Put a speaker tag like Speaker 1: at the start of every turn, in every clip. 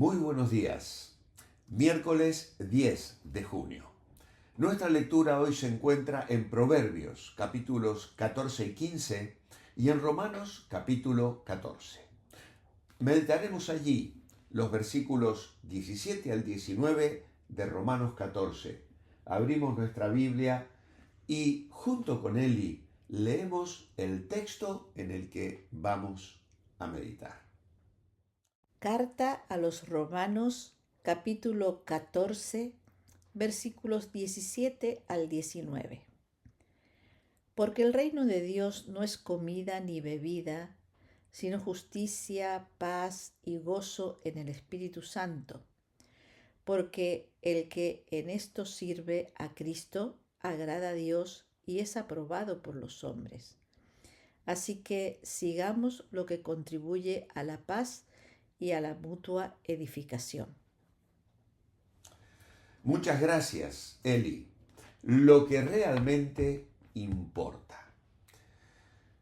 Speaker 1: Muy buenos días. Miércoles 10 de junio. Nuestra lectura hoy se encuentra en Proverbios, capítulos 14 y 15, y en Romanos, capítulo 14. Meditaremos allí los versículos 17 al 19 de Romanos 14. Abrimos nuestra Biblia y junto con Eli leemos el texto en el que vamos a meditar.
Speaker 2: Carta a los Romanos, capítulo 14, versículos 17 al 19. Porque el reino de Dios no es comida ni bebida, sino justicia, paz y gozo en el Espíritu Santo. Porque el que en esto sirve a Cristo agrada a Dios y es aprobado por los hombres. Así que sigamos lo que contribuye a la paz y a la mutua edificación.
Speaker 1: Muchas gracias, Eli. Lo que realmente importa.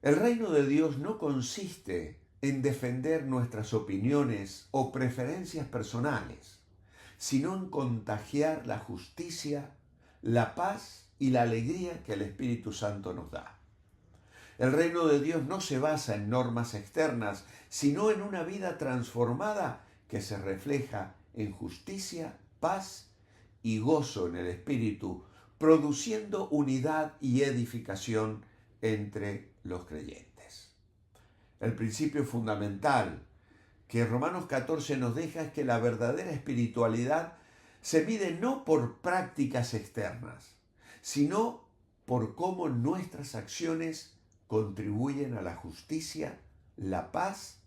Speaker 1: El reino de Dios no consiste en defender nuestras opiniones o preferencias personales, sino en contagiar la justicia, la paz y la alegría que el Espíritu Santo nos da. El reino de Dios no se basa en normas externas, sino en una vida transformada que se refleja en justicia, paz y gozo en el Espíritu, produciendo unidad y edificación entre los creyentes. El principio fundamental que Romanos 14 nos deja es que la verdadera espiritualidad se mide no por prácticas externas, sino por cómo nuestras acciones contribuyen a la justicia, la paz,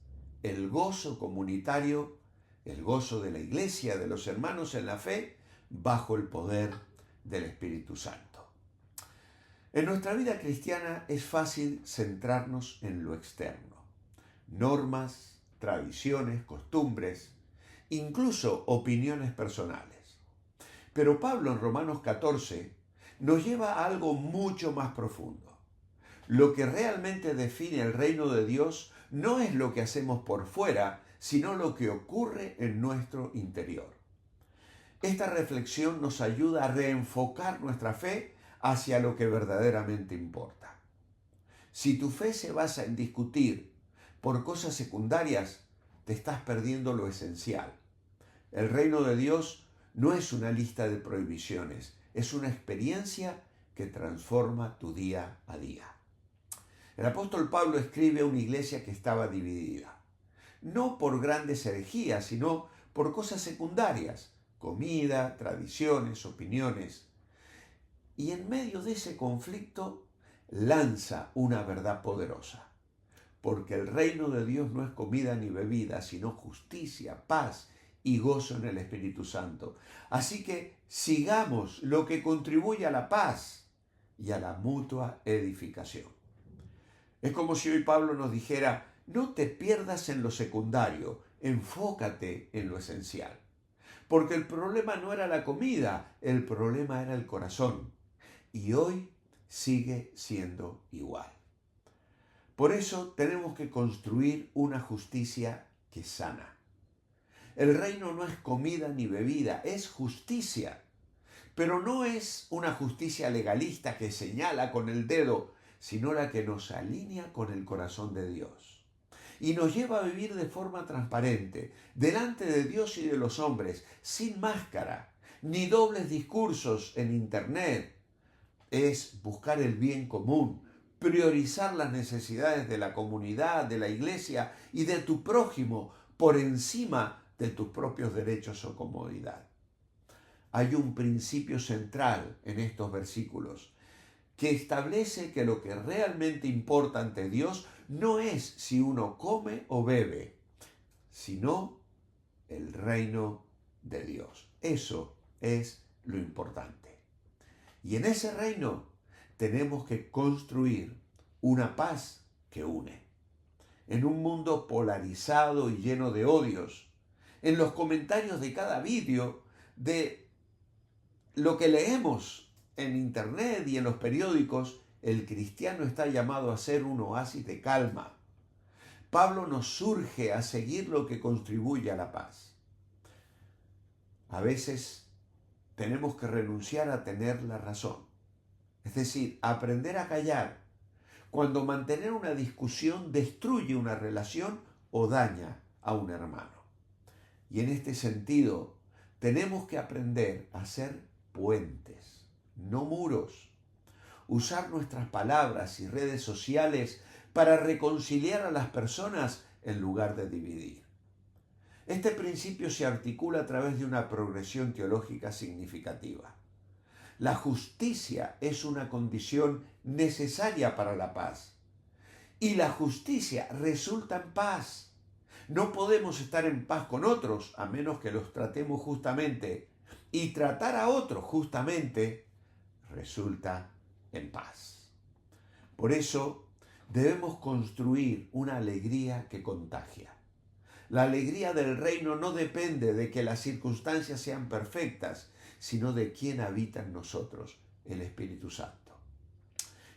Speaker 1: el gozo comunitario, el gozo de la iglesia, de los hermanos en la fe, bajo el poder del Espíritu Santo. En nuestra vida cristiana es fácil centrarnos en lo externo. Normas, tradiciones, costumbres, incluso opiniones personales. Pero Pablo en Romanos 14 nos lleva a algo mucho más profundo. Lo que realmente define el reino de Dios no es lo que hacemos por fuera, sino lo que ocurre en nuestro interior. Esta reflexión nos ayuda a reenfocar nuestra fe hacia lo que verdaderamente importa. Si tu fe se basa en discutir por cosas secundarias, te estás perdiendo lo esencial. El reino de Dios no es una lista de prohibiciones, es una experiencia que transforma tu día a día. El apóstol Pablo escribe a una iglesia que estaba dividida, no por grandes herejías, sino por cosas secundarias, comida, tradiciones, opiniones. Y en medio de ese conflicto lanza una verdad poderosa, porque el reino de Dios no es comida ni bebida, sino justicia, paz y gozo en el Espíritu Santo. Así que sigamos lo que contribuye a la paz y a la mutua edificación. Es como si hoy Pablo nos dijera, no te pierdas en lo secundario, enfócate en lo esencial. Porque el problema no era la comida, el problema era el corazón. Y hoy sigue siendo igual. Por eso tenemos que construir una justicia que sana. El reino no es comida ni bebida, es justicia. Pero no es una justicia legalista que señala con el dedo, sino la que nos alinea con el corazón de Dios. Y nos lleva a vivir de forma transparente, delante de Dios y de los hombres, sin máscara, ni dobles discursos en internet. Es buscar el bien común, priorizar las necesidades de la comunidad, de la iglesia y de tu prójimo por encima de tus propios derechos o comodidad. Hay un principio central en estos versículos que establece que lo que realmente importa ante Dios no es si uno come o bebe, sino el reino de Dios. Eso es lo importante. Y en ese reino tenemos que construir una paz que une. En un mundo polarizado y lleno de odios, en los comentarios de cada vídeo, de lo que leemos en internet y en los periódicos, el cristiano está llamado a ser un oasis de calma. Pablo nos urge a seguir lo que contribuye a la paz. A veces tenemos que renunciar a tener la razón, es decir, aprender a callar cuando mantener una discusión destruye una relación o daña a un hermano. Y en este sentido, tenemos que aprender a ser puentes, no muros. Usar nuestras palabras y redes sociales para reconciliar a las personas en lugar de dividir. Este principio se articula a través de una progresión teológica significativa. La justicia es una condición necesaria para la paz. Y la justicia resulta en paz. No podemos estar en paz con otros a menos que los tratemos justamente. Y tratar a otros justamente resulta en paz. Por eso debemos construir una alegría que contagia. La alegría del reino no depende de que las circunstancias sean perfectas, sino de quién habita en nosotros, el Espíritu Santo.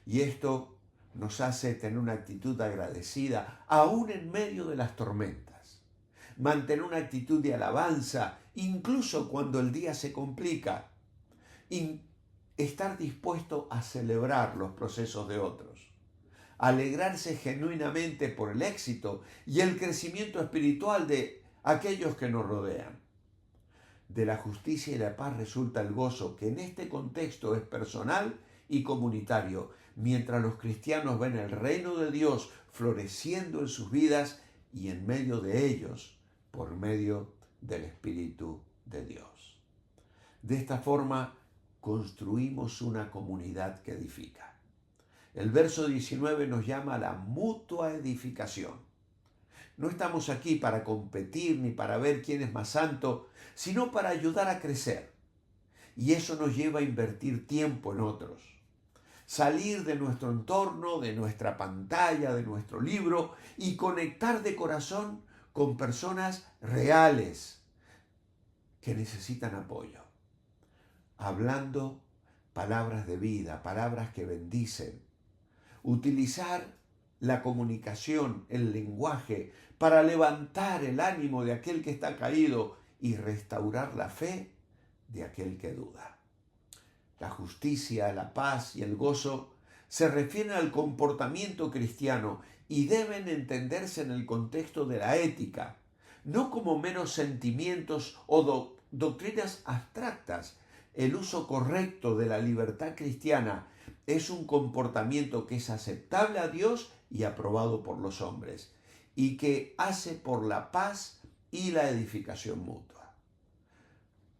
Speaker 1: Y esto nos hace tener una actitud agradecida, aún en medio de las tormentas. Mantener una actitud de alabanza, incluso cuando el día se complica. Y estar dispuesto a celebrar los procesos de otros. Alegrarse genuinamente por el éxito y el crecimiento espiritual de aquellos que nos rodean. De la justicia y la paz resulta el gozo, que en este contexto es personal y comunitario, mientras los cristianos ven el reino de Dios floreciendo en sus vidas y en medio de ellos, por medio del Espíritu de Dios. De esta forma, construimos una comunidad que edifica. El verso 19 nos llama a la mutua edificación. No estamos aquí para competir ni para ver quién es más santo, sino para ayudar a crecer. Y eso nos lleva a invertir tiempo en otros. Salir de nuestro entorno, de nuestra pantalla, de nuestro libro y conectar de corazón con personas reales que necesitan apoyo. Hablando palabras de vida, palabras que bendicen. Utilizar la comunicación, el lenguaje, para levantar el ánimo de aquel que está caído y restaurar la fe de aquel que duda. La justicia, la paz y el gozo se refieren al comportamiento cristiano y deben entenderse en el contexto de la ética, no como meros sentimientos o doctrinas abstractas. El uso correcto de la libertad cristiana es un comportamiento que es aceptable a Dios y aprobado por los hombres, y que hace por la paz y la edificación mutua.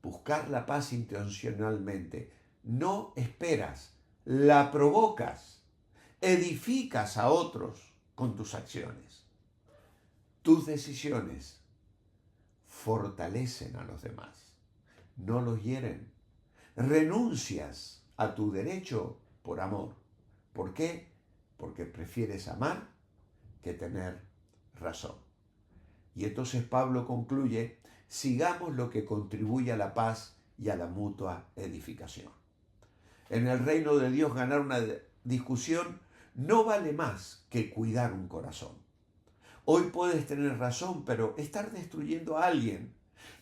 Speaker 1: Buscar la paz intencionalmente. No esperas, la provocas, edificas a otros con tus acciones. Tus decisiones fortalecen a los demás, no los hieren. Renuncias a tu derecho por amor. ¿Por qué? Porque prefieres amar que tener razón. Y entonces Pablo concluye: sigamos lo que contribuye a la paz y a la mutua edificación. En el reino de Dios, ganar una discusión no vale más que cuidar un corazón. Hoy puedes tener razón, pero estar destruyendo a alguien.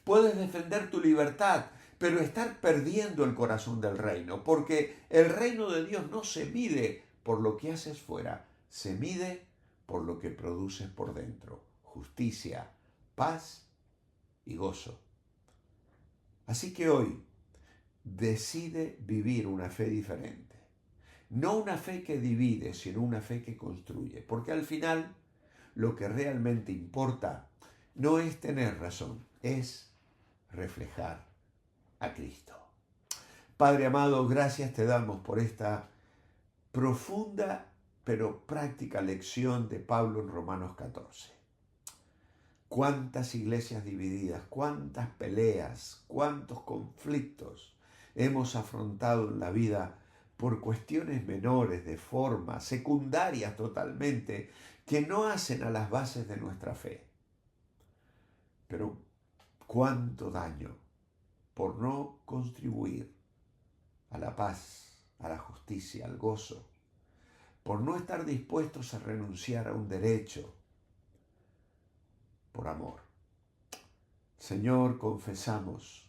Speaker 1: Puedes defender tu libertad, pero estar perdiendo el corazón del reino, porque el reino de Dios no se mide por lo que haces fuera, se mide por lo que produces por dentro: justicia, paz y gozo. Así que hoy decide vivir una fe diferente. No una fe que divide, sino una fe que construye, porque al final lo que realmente importa no es tener razón, es reflejar a Cristo. Padre amado, gracias te damos por esta profunda pero práctica lección de Pablo en Romanos 14. Cuántas iglesias divididas, cuántas peleas, cuántos conflictos hemos afrontado en la vida por cuestiones menores, de forma, secundarias totalmente, que no hacen a las bases de nuestra fe. Pero cuánto daño por no contribuir a la paz, a la justicia, al gozo, por no estar dispuestos a renunciar a un derecho por amor. Señor, confesamos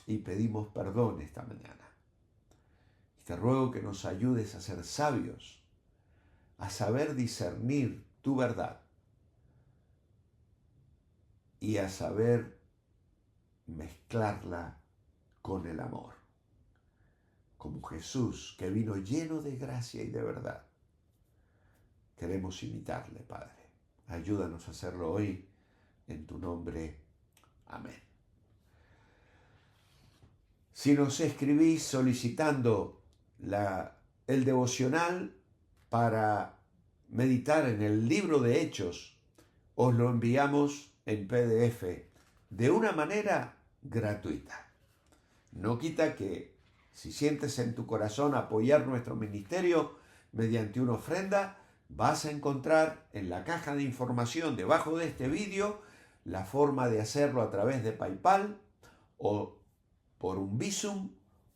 Speaker 1: y pedimos perdón esta mañana. Y te ruego que nos ayudes a ser sabios, a saber discernir tu verdad y a saber mezclarla con el amor, como Jesús, que vino lleno de gracia y de verdad. Queremos imitarle, Padre. Ayúdanos a hacerlo hoy, en tu nombre. Amén. Si nos escribís solicitando el devocional para meditar en el libro de Hechos, os lo enviamos en PDF de una manera gratuita. No quita que si sientes en tu corazón apoyar nuestro ministerio mediante una ofrenda, vas a encontrar en la caja de información debajo de este vídeo la forma de hacerlo a través de PayPal o por un Bizum,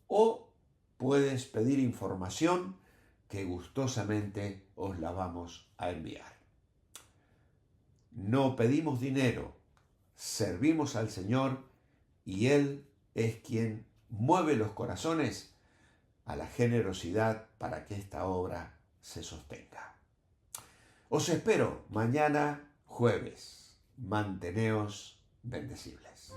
Speaker 1: o puedes pedir información que gustosamente os la vamos a enviar. No pedimos dinero, servimos al Señor y Él es quien mueve los corazones a la generosidad para que esta obra se sostenga. Os espero mañana jueves. Manteneos bendecibles.